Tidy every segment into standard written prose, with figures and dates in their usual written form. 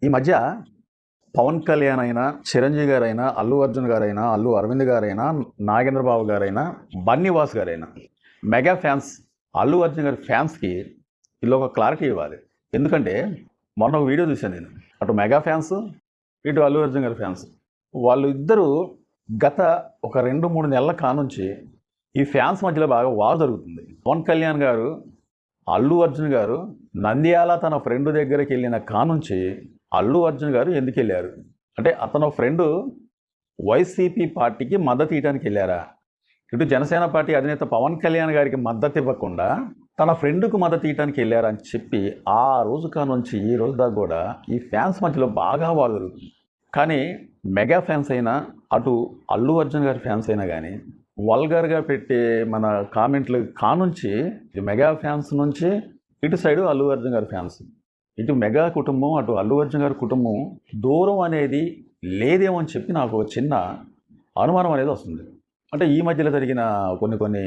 ఈ మధ్య పవన్ కళ్యాణ్ అయినా, చిరంజీవి గారైనా, అల్లు అర్జున్ గారైనా, అల్లు అరవింద్ గారైనా, నాగేంద్ర బాబు గారైనా, బన్నీవాస్ గారైనా మెగా ఫ్యాన్స్ అల్లు అర్జున్ గారి ఫ్యాన్స్కి వీళ్ళు ఒక క్లారిటీ ఇవ్వాలి. ఎందుకంటే మొన్న ఒక వీడియో చూశాను నేను. అటు మెగా ఫ్యాన్స్, ఇటు అల్లు అర్జున్ గారి ఫ్యాన్స్. వాళ్ళు ఇద్దరు గత ఒక 2-3 నెలల కానుంచి ఈ ఫ్యాన్స్ మధ్యలో బాగా వార్ జరుగుతుంది. పవన్ కళ్యాణ్ గారు, అల్లు అర్జున్ గారు నంద్యాల తన ఫ్రెండ్ దగ్గరికి వెళ్ళిన కానుంచి అల్లు అర్జున్ గారు ఎందుకు వెళ్ళారు అంటే, అతను ఫ్రెండు వైసీపీ పార్టీకి మద్దతు ఇవ్వడానికి వెళ్ళారా? ఇటు జనసేన పార్టీ అధినేత పవన్ కళ్యాణ్ గారికి మద్దతు ఇవ్వకుండా తన ఫ్రెండ్కు మద్దతు ఇవ్వడానికి వెళ్ళారా అని చెప్పి ఆ రోజు కానుంచి ఈ రోజు దాకా కూడా ఈ ఫ్యాన్స్ మధ్యలో బాగా వార్ జరుగుతుంది. కానీ మెగా ఫ్యాన్స్ అయినా, అటు అల్లు అర్జున్ గారి ఫ్యాన్స్ అయినా కానీ వల్గర్గా పెట్టే మన కామెంట్లు కానుంచి మెగా ఫ్యాన్స్ నుంచి ఇటు సైడు అల్లు అర్జున్ గారి ఫ్యాన్స్, ఇటు మెగా కుటుంబం, అటు అల్లు అర్జున్ గారి కుటుంబం దూరం అనేది లేదేమో అని చెప్పి నాకు ఒక చిన్న అనుమానం అనేది వస్తుంది. అంటే ఈ మధ్యలో జరిగిన కొన్ని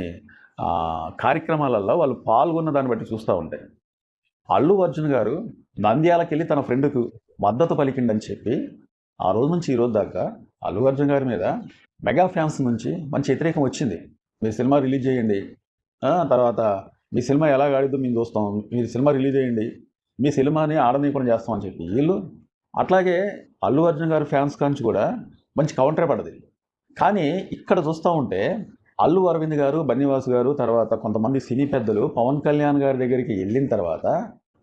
కార్యక్రమాలలో వాళ్ళు పాల్గొన్న దాన్ని బట్టి చూస్తూ ఉంటే అల్లు అర్జున్ గారు నంద్యాలకు వెళ్ళి తన ఫ్రెండ్కు మద్దతు పలికిండని చెప్పి ఆ రోజు నుంచి ఈ రోజు దాకా అల్లు అర్జున్ గారి మీద మెగా ఫ్యాన్స్ నుంచి మంచి వ్యతిరేకం వచ్చింది. మీరు సినిమా రిలీజ్ చేయండి, తర్వాత మీ సినిమా ఎలా ఆడిద్దో మేము చూస్తాం, మీరు సినిమా రిలీజ్ చేయండి, మీ సినిమాని ఆడనీయకుండా చేస్తామని చెప్పి వీళ్ళు. అట్లాగే అల్లు అర్జున్ గారి ఫ్యాన్స్ కాంచి కూడా మంచి కౌంటర్ పడ్డది. కానీ ఇక్కడ చూస్తూ ఉంటే అల్లు అరవింద్ గారు, బన్నీవాస్ గారు, తర్వాత కొంతమంది సినీ పెద్దలు పవన్ కళ్యాణ్ గారి దగ్గరికి వెళ్ళిన తర్వాత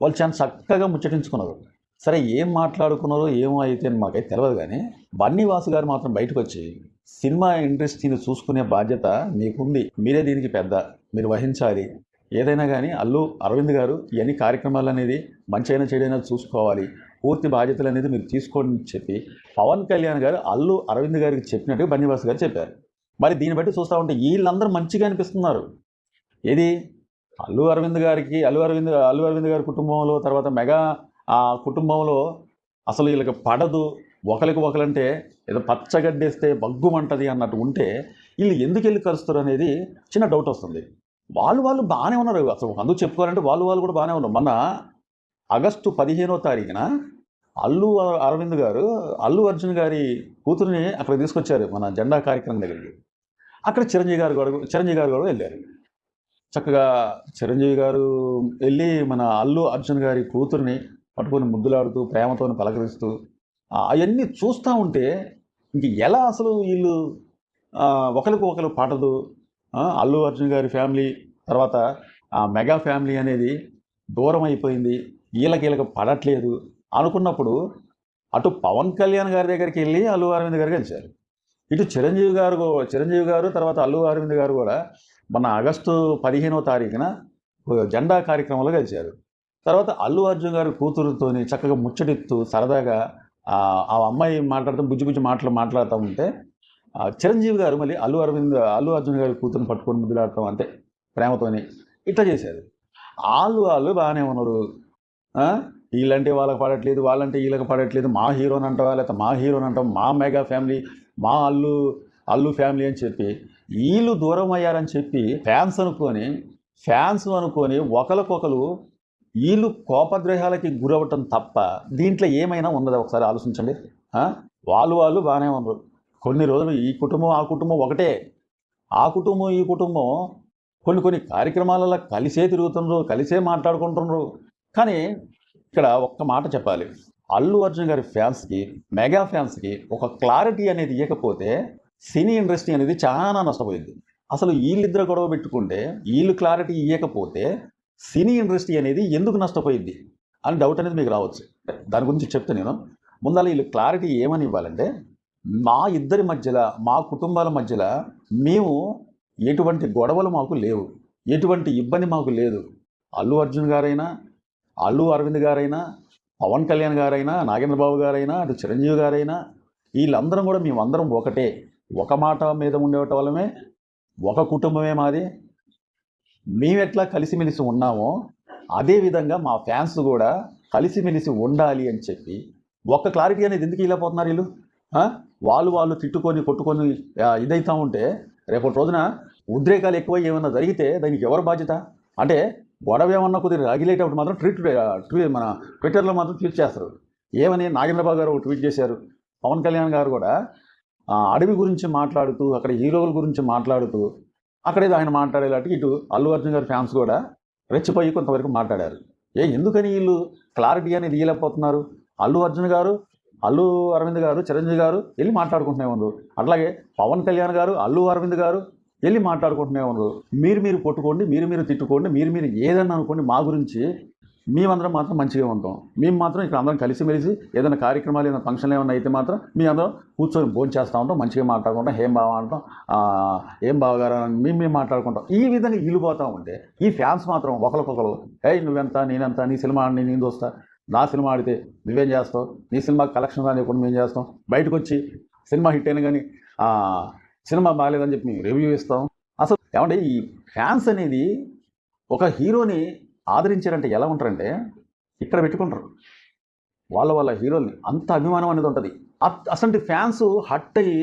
వాళ్ళు చాలా చక్కగా ముచ్చటించుకున్నారు. సరే ఏం మాట్లాడుకున్నారో ఏమో అయితే మాకైతే తెలియదు. కానీ బన్నీవాస్ గారు మాత్రం బయటకు వచ్చి సినిమా ఇండస్ట్రీని చూసుకునే బాధ్యత మీకుంది, మీరే దీనికి పెద్ద, మీరు వహించాలి, ఏదైనా కానీ అల్లు అరవింద్ గారు ఇవన్నీ కార్యక్రమాలు అనేది మంచి అయినా చెడైనా చూసుకోవాలి, పూర్తి బాధ్యతలు అనేది మీరు తీసుకోండి అని చెప్పి పవన్ కళ్యాణ్ గారు అల్లు అరవింద్ గారికి చెప్పినట్టు బన్నీవాస్ గారు చెప్పారు. మరి దీన్ని బట్టి చూస్తూ ఉంటే వీళ్ళందరూ మంచిగా అనిపిస్తున్నారు. ఏది అల్లు అరవింద్ గారి కుటుంబంలో, తర్వాత మెగా కుటుంబంలో అసలు వీళ్ళకి పడదు, ఒకరికి ఒకరంటే ఏదో పచ్చగడ్డేస్తే బగ్గుమంటది అన్నట్టు ఉంటే వీళ్ళు ఎందుకు వెళ్ళి కలుస్తారు అనేది చిన్న డౌట్ వస్తుంది. వాళ్ళు బాగానే ఉన్నారు. అసలు అందుకు చెప్పుకోవాలంటే వాళ్ళు కూడా బాగానే ఉన్నారు. మొన్న ఆగస్టు 15వ తారీఖున అల్లు అరవింద్ గారు అల్లు అర్జున్ గారి కూతురుని అక్కడ తీసుకొచ్చారు మన జెండా కార్యక్రమం దగ్గరికి. అక్కడ చిరంజీవి గారు కూడా వెళ్ళారు. చక్కగా చిరంజీవి గారు వెళ్ళి మన అల్లు అర్జున్ గారి కూతుర్ని పట్టుకొని ముద్దులాడుతూ ప్రేమతో పలకరిస్తూ అవన్నీ చూస్తూ ఉంటే ఇంక ఎలా అసలు వీళ్ళు ఒకరికి ఒకరు పడదు. అల్లు అర్జున్ గారి ఫ్యామిలీ, తర్వాత మెగా ఫ్యామిలీ అనేది దూరం అయిపోయింది, వీళ్ళకి పడట్లేదు అనుకున్నప్పుడు అటు పవన్ కళ్యాణ్ గారి దగ్గరికి వెళ్ళి అల్లు అరవింద్ గారు కలిశారు. ఇటు చిరంజీవి గారు తర్వాత అల్లు అరవింద్ గారు కూడా మన ఆగస్టు 15వ తారీఖున జెండా కార్యక్రమంలో కలిశారు. తర్వాత అల్లు అర్జున్ గారి కూతురుతోని చక్కగా ముచ్చటిస్తూ సరదాగా ఆ అమ్మాయి మాట్లాడుతూ బుజ్జి మాట్లాడుతూ ఉంటే చిరంజీవి గారు మళ్ళీ అల్లు అర్జున్ గారి కూతురుని పట్టుకొని ముద్దులాడటం అంతే ప్రేమతోని ఇట్లా చేశారు. వాళ్ళు బాగానే ఉన్నారు. వీళ్ళంటే వాళ్ళకి పడట్లేదు, వాళ్ళంటే వీళ్ళకి పడట్లేదు, మా హీరోని అంటావా లేకపోతే మా హీరోని అంటాం, మా మెగా ఫ్యామిలీ, మా అల్లు ఫ్యామిలీ అని చెప్పి వీళ్ళు దూరం అయ్యారని చెప్పి ఫ్యాన్స్ అనుకొని ఒకరికొకరు వీళ్ళు కోపద్రేహాలకి గురవటం తప్ప దీంట్లో ఏమైనా ఉన్నదా ఒకసారి ఆలోచించండి. వాళ్ళు బాగానే ఉన్నారు. కొన్ని రోజులు ఈ కుటుంబం ఆ కుటుంబం ఒకటే, ఆ కుటుంబం ఈ కుటుంబం కొన్ని కార్యక్రమాలలో కలిసే తిరుగుతున్నారు, కలిసే మాట్లాడుకుంటున్నారు. కానీ ఇక్కడ ఒక్క మాట చెప్పాలి, అల్లు అర్జున్ గారి ఫ్యాన్స్కి, మెగా ఫ్యాన్స్కి ఒక క్లారిటీ అనేది ఇవ్వకపోతే సినీ ఇండస్ట్రీ అనేది చాలా నష్టపోయింది. అసలు వీళ్ళిద్దరు గొడవ పెట్టుకుంటే వీళ్ళు క్లారిటీ ఇవ్వకపోతే సినీ ఇండస్ట్రీ అనేది ఎందుకు నష్టపోయింది అని డౌట్ అనేది మీకు రావచ్చు. దాని గురించి చెప్తే నేను ముందర వీళ్ళు క్లారిటీ ఏమని ఇవ్వాలంటే, మా ఇద్దరి మధ్యలో, మా కుటుంబాల మధ్యలో మేము ఎటువంటి గొడవలు మాకు లేవు, ఎటువంటి ఇబ్బంది మాకు లేదు. అల్లు అర్జున్ గారైనా, అల్లు అరవింద్ గారైనా, పవన్ కళ్యాణ్ గారైనా, నాగేంద్ర బాబు గారైనా, అటు చిరంజీవి గారైనా వీళ్ళందరం కూడా మేమందరం ఒకటే, ఒక మాట మీద ఉండేట వాళ్ళమే, ఒక కుటుంబమే మాది. మేము ఎట్లా కలిసిమెలిసి ఉన్నామో అదేవిధంగా మా ఫ్యాన్స్ కూడా కలిసిమెలిసి ఉండాలి అని చెప్పి ఒక్క క్లారిటీ అనేది ఎందుకు వెళ్ళిపోతున్నారు వీళ్ళు? వాళ్ళు తిట్టుకొని కొట్టుకొని ఇదైతూ ఉంటే రేపటి రోజున ఉద్రేకాలు ఎక్కువ ఏమన్నా జరిగితే దానికి ఎవరు బాధ్యత? అంటే గొడవ ఏమన్నా కొద్దిగా రగిలేటప్పుడు మాత్రం మన ట్విట్టర్లో మాత్రం ట్వీట్ చేస్తారు. ఏమని నాగేంద్రబాబు గారు ఒక ట్వీట్ చేశారు. పవన్ కళ్యాణ్ గారు కూడా అడవి గురించి మాట్లాడుతూ, అక్కడ హీరోల గురించి మాట్లాడుతూ, అక్కడేదో ఆయన మాట్లాడేలాంటి ఇటు అల్లు అర్జున్ గారి ఫ్యాన్స్ కూడా రెచ్చిపోయి కొంతవరకు మాట్లాడారు. ఎందుకని వీళ్ళు క్లారిటీ అనేది ఇవ్వలేకపోతున్నారు? అల్లు అర్జున్ గారు, అల్లు అరవింద్ గారు, చిరంజీవి గారు వెళ్ళి మాట్లాడుకుంటూనే ఉన్నారు. అట్లాగే పవన్ కళ్యాణ్ గారు, అల్లు అరవింద్ గారు వెళ్ళి మాట్లాడుకుంటూనే ఉన్నారు. మీరు కొట్టుకోండి, మీరు తిట్టుకోండి, మీరు ఏదన్నా అనుకోండి, మా గురించి మేమందరం మాత్రం మంచిగా ఉంటాం. మేము మాత్రం ఇక్కడ అందరం కలిసిమెలిసి ఏదైనా కార్యక్రమాలు, ఏదైనా ఫంక్షన్లు ఏమైనా అయితే మాత్రం మీ అందరం కూర్చొని భోజనం చేస్తూ ఉంటాం, మంచిగా మాట్లాడుకుంటాం, ఏం బావ అంటాం, ఏం బావగారు మేము మాట్లాడుకుంటాం. ఈ విధంగా ఇల్లుపోతూ ఉంటే ఈ ఫ్యాన్స్ మాత్రం ఒకరికొకరు నువ్వెంత, నేనెంత, నీ సినిమా ఆడి నేను చూస్తా, నా సినిమా ఆడితే నువ్వేం చేస్తావు, నీ సినిమా కలెక్షన్ రానివ్వకుండా మేము చేస్తాం, బయటకు వచ్చి సినిమా హిట్ అయినా కానీ సినిమా బాగాలేదని చెప్పి మేము రివ్యూ ఇస్తాం. అసలు ఏమంటే ఈ ఫ్యాన్స్ అనేది ఒక హీరోని ఆదరించారంటే ఎలా ఉంటారంటే ఇక్కడ పెట్టుకుంటారు వాళ్ళ హీరోల్ని, అంత అభిమానం అనేది ఉంటుంది. అసలు ఫ్యాన్స్ హట్ అయ్యి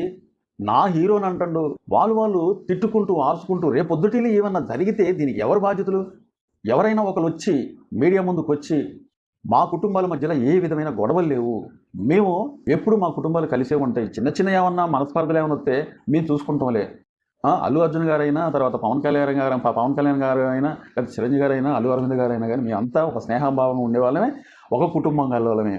నా హీరోని అంటాడు, వాళ్ళు తిట్టుకుంటూ ఆర్చుకుంటూ రేపొద్దుటిలో ఏమన్నా జరిగితే దీనికి ఎవరు బాధ్యతలు? ఎవరైనా ఒకరు వచ్చి మీడియా ముందుకు వచ్చి మా కుటుంబాల మధ్యలో ఏ విధమైన గొడవలు లేవు, మేము ఎప్పుడు మా కుటుంబాలు కలిసే ఉంటాయి, చిన్న ఏమన్నా మనస్పర్ధలు ఏమన్నా వస్తే మేము చూసుకుంటాంలే. అల్లు అర్జున్ గారైనా, తర్వాత పవన్ కళ్యాణ్ గారు అయినా, లేదా చిరంజీవి గారైనా, అల్లు అరవింద్ గారైనా కానీ మేమంతా ఒక స్నేహభావంగా ఉండేవాళ్ళమే, ఒక కుటుంబం వాళ్ళమే.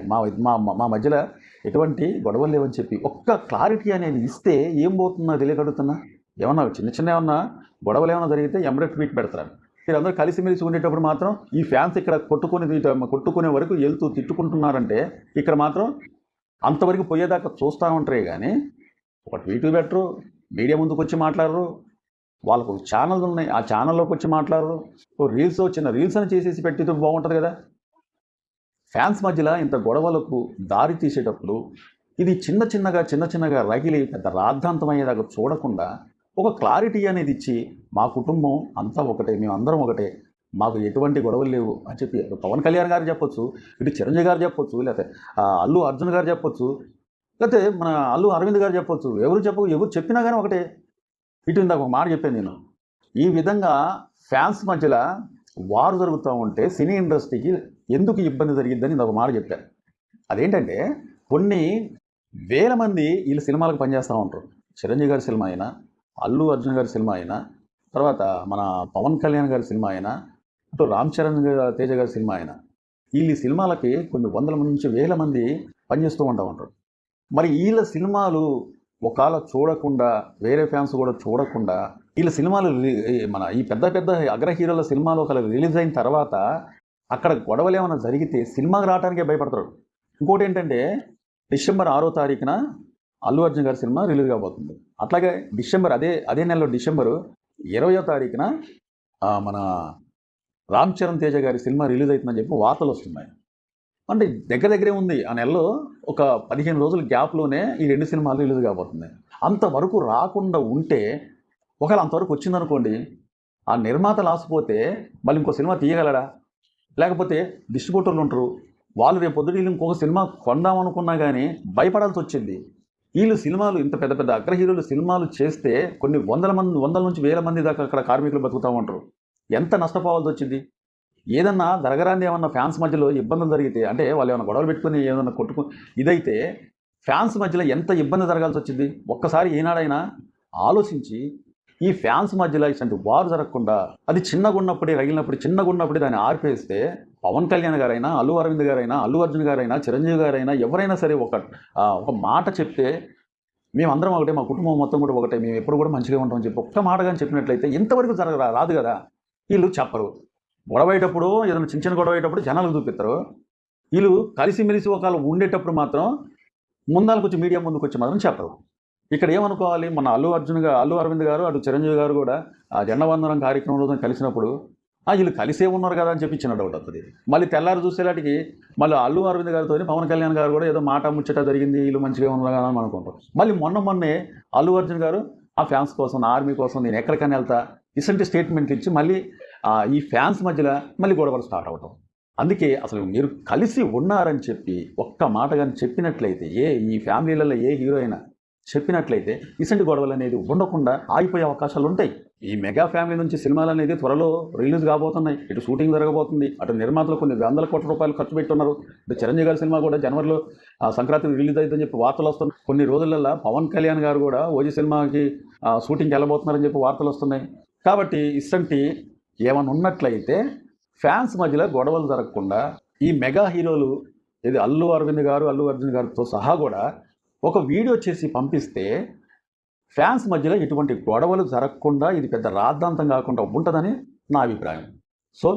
మా మధ్యలో ఎటువంటి గొడవలు లేవని చెప్పి ఒక్క క్లారిటీ అనేది ఇస్తే ఏం పోతుందో తెలియకడుతున్నా. ఏమన్నా చిన్న ఏమన్నా గొడవలు ఏమైనా జరిగితే ఎమ్మడే ట్వీట్ పెడతారు. మీరందరూ కలిసిమెలిసి ఉండేటప్పుడు మాత్రం ఈ ఫ్యాన్స్ ఇక్కడ కొట్టుకునే వరకు వెళ్తూ తిట్టుకుంటున్నారంటే ఇక్కడ మాత్రం అంతవరకు పోయేదాకా చూస్తూ ఉంటారే కానీ ఒక ట్వీట్ పెట్టరు, మీడియా ముందుకు వచ్చి మాట్లాడరు, వాళ్ళకు ఛానల్స్ ఉన్నాయి, ఆ ఛానల్లోకి వచ్చి మాట్లాడరు, చిన్న రీల్స్ అని చేసేసి పెట్టితే బాగుంటుంది కదా. ఫ్యాన్స్ మధ్యలో ఇంత గొడవలకు దారి తీసేటప్పుడు ఇది చిన్నగా రగిలి పెద్ద రాద్ధాంతం అయ్యేదాకా చూడకుండా ఒక క్లారిటీ అనేది ఇచ్చి మా కుటుంబం అంతా ఒకటే, మేము అందరం ఒకటే, మాకు ఎటువంటి గొడవలు లేవు అని చెప్పి పవన్ కళ్యాణ్ గారు చెప్పొచ్చు, ఇటు చిరంజీవి గారు చెప్పొచ్చు, లేకపోతే అల్లు అర్జున్ గారు చెప్పొచ్చు, లేకపోతే మన అల్లు అరవింద్ గారు చెప్పొచ్చు, ఎవరు చెప్పినా కానీ ఒకటే. ఇటు ఇందాక ఒక మాట చెప్పాను నేను, ఈ విధంగా ఫ్యాన్స్ మధ్యలో వారు జరుగుతూ ఉంటే సినీ ఇండస్ట్రీకి ఎందుకు ఇబ్బంది జరిగిద్దని ఇందాక మాట చెప్పాను. అదేంటంటే కొన్ని వేల మంది వీళ్ళ సినిమాలకు పనిచేస్తూ ఉంటారు. చిరంజీవి గారి సినిమా అయినా, అల్లు అర్జున్ గారి సినిమా అయినా, తర్వాత మన పవన్ కళ్యాణ్ గారి సినిమా అయినా, అటు రామ్ చరణ్ తేజ గారి సినిమా అయినా, వీళ్ళ సినిమాలకి కొన్ని వందల మంది నుంచి వేల మంది పనిచేస్తూ ఉంటారు. మరి వీళ్ళ సినిమాలు ఒకవేళ చూడకుండా, వేరే ఫ్యాన్స్ కూడా చూడకుండా వీళ్ళ సినిమాలు మన ఈ పెద్ద అగ్ర హీరోల సినిమాలు ఒకవేళ రిలీజ్ అయిన తర్వాత అక్కడ గొడవలు ఏమైనా జరిగితే సినిమాకి రావడానికే భయపడతారు. ఇంకోటి ఏంటంటే డిసెంబర్ 6వ తారీఖున అల్లు అర్జున్ గారి సినిమా రిలీజ్ కాబోతుంది. అట్లాగే అదే నెలలో డిసెంబర్ 20వ తారీఖున మన రామ్ చరణ్ తేజ గారి సినిమా రిలీజ్ అవుతుందని చెప్పి వార్తలు వస్తున్నాయి. అంటే దగ్గరే ఉంది. ఆ నెలలో ఒక 15 రోజుల గ్యాప్లోనే ఈ 2 సినిమాలు రిలీజ్ కాబోతున్నాయి. అంతవరకు రాకుండా ఉంటే ఒకవేళ అంతవరకు వచ్చిందనుకోండి, ఆ నిర్మాత లాసిపోతే మళ్ళీ ఇంకో సినిమా తీయగలడా? లేకపోతే డిస్ట్రిబ్యూటర్లు ఉంటారు, వాళ్ళు రేపు పొద్దుట ఇంకొక సినిమా కొందామనుకున్నా కానీ భయపడాల్సి వచ్చింది. వీళ్ళు సినిమాలు ఇంత పెద్ద అగ్ర హీరోలు సినిమాలు చేస్తే కొన్ని వందల నుంచి వేల మంది దాకా అక్కడ కార్మికులు బతుకుతూ ఉంటారు. ఎంత నష్టపోవాల్సి వచ్చింది? ఏదన్నా జరగరాంది ఏమన్నా ఫ్యాన్స్ మధ్యలో ఇబ్బందులు జరిగితే, అంటే వాళ్ళు ఏమైనా గొడవలు పెట్టుకుని ఏదన్నా ఇదైతే ఫ్యాన్స్ మధ్యలో ఎంత ఇబ్బంది జరగాల్సి వచ్చింది? ఒక్కసారి ఏనాడైనా ఆలోచించి ఈ ఫ్యాన్స్ మధ్యలో ఇలాంటి వారు జరగకుండా అది చిన్నగున్నప్పుడే దాన్ని ఆర్పేస్తే పవన్ కళ్యాణ్ గారైనా, అల్లు అరవింద్ గారైనా, అల్లు అర్జున్ గారైనా, చిరంజీవి గారైనా ఎవరైనా సరే ఒక మాట చెప్తే మేమందరం ఒకటే, మా కుటుంబం మొత్తం కూడా ఒకటే, మేము ఎప్పుడు కూడా మంచిగా ఉంటామని చెప్పి ఒక్క మాట కానీ చెప్పినట్లయితే ఇంతవరకు రాదు కదా. వీళ్ళు చెప్పరు. గొడవయ్యేటప్పుడు ఏదైనా చిన్న గొడవ అయ్యేటప్పుడు జనాలకు చూపిస్తారు. వీళ్ళు కలిసిమెలిసి ఒకళ్ళు ఉండేటప్పుడు మాత్రం ముందాలకు వచ్చి మీడియా ముందుకు వచ్చి మాత్రం చెప్పరు. ఇక్కడ ఏమనుకోవాలి, మన అల్లు అరవింద్ గారు, అటు చిరంజీవి గారు కూడా ఆ జెండా వందనం కార్యక్రమంలో కలిసినప్పుడు వీళ్ళు కలిసే ఉన్నారు కదా అని చెప్పి చిన్న డౌట్ వస్తుంది. మళ్ళీ తెల్లారు చూసేలాంటికి మళ్ళీ అల్లు అరవింద్ గారితో పవన్ కళ్యాణ్ గారు కూడా ఏదో మాట ముచ్చట జరిగింది, వీళ్ళు మంచిగా ఉన్నారు కదా అని అనుకుంటారు. మళ్ళీ మొన్నే అల్లు అర్జున్ గారు ఆ ఫ్యాన్స్ కోసం, నా ఆర్మీ కోసం నేను ఎక్కడికైనా వెళ్తా ఇసంటి స్టేట్మెంట్ ఇచ్చి మళ్ళీ ఈ ఫ్యాన్స్ మధ్యలో మళ్ళీ గొడవలు స్టార్ట్ అవటం. అందుకే అసలు మీరు కలిసి ఉన్నారని చెప్పి ఒక్క మాట కానీ చెప్పినట్లయితే, ఈ ఫ్యామిలీలలో ఏ హీరో అయినా చెప్పినట్లయితే ఇసంటి గొడవలు అనేది ఉండకుండా ఆగిపోయే అవకాశాలు ఉంటాయి. ఈ మెగా ఫ్యామిలీ నుంచి సినిమాలు అనేది త్వరలో రిలీజ్ కాబోతున్నాయి. ఇటు షూటింగ్ జరగబోతుంది, అటు నిర్మాతలు కొన్ని వందల కోట్ల రూపాయలు ఖర్చు పెట్టున్నారు. ఇటు చిరంజీవి గారి సినిమా కూడా జనవరిలో సంక్రాంతికి రిలీజ్ అవుతుందని చెప్పి వార్తలు వస్తున్నాయి. కొన్ని రోజులలో పవన్ కళ్యాణ్ గారు కూడా ఓజీ సినిమాకి షూటింగ్కి వెళ్ళబోతున్నారని చెప్పి వార్తలు వస్తున్నాయి. కాబట్టి ఇసంటి ఏమైనా ఉన్నట్లయితే ఫ్యాన్స్ మధ్యలో గొడవలు జరగకుండా ఈ మెగా హీరోలు ఇది అల్లు అరవింద్ గారు, అల్లు అర్జున్ గారితో సహా కూడా ఒక వీడియో చేసి పంపిస్తే ఫ్యాన్స్ మధ్యలో ఇటువంటి గొడవలు జరగకుండా ఇది పెద్ద రాద్ధాంతం కాకుండా ఉంటుందని నా అభిప్రాయం. సో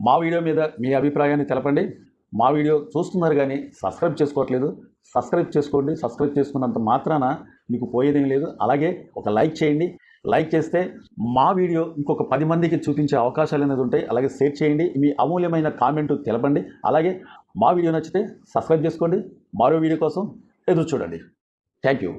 మా వీడియో మీద మీ అభిప్రాయాన్ని తెలపండి. మా వీడియో చూస్తున్నారు కానీ సబ్స్క్రైబ్ చేసుకోవట్లేదు, సబ్స్క్రైబ్ చేసుకోండి. సబ్స్క్రైబ్ చేసుకున్నంత మాత్రాన మీకు పోయేదేం లేదు. అలాగే ఒక లైక్ చేయండి. లైక్ చేస్తే మా వీడియో ఇంకొక 10 మందికి చూపించే అవకాశాలు అనేది ఉంటాయి. అలాగే షేర్ చేయండి. మీ అమూల్యమైన కామెంట్ తెలపండి. అలాగే మా వీడియో నచ్చితే సబ్స్క్రైబ్ చేసుకోండి. మరో వీడియో కోసం ఎదురు చూడండి. Thank you.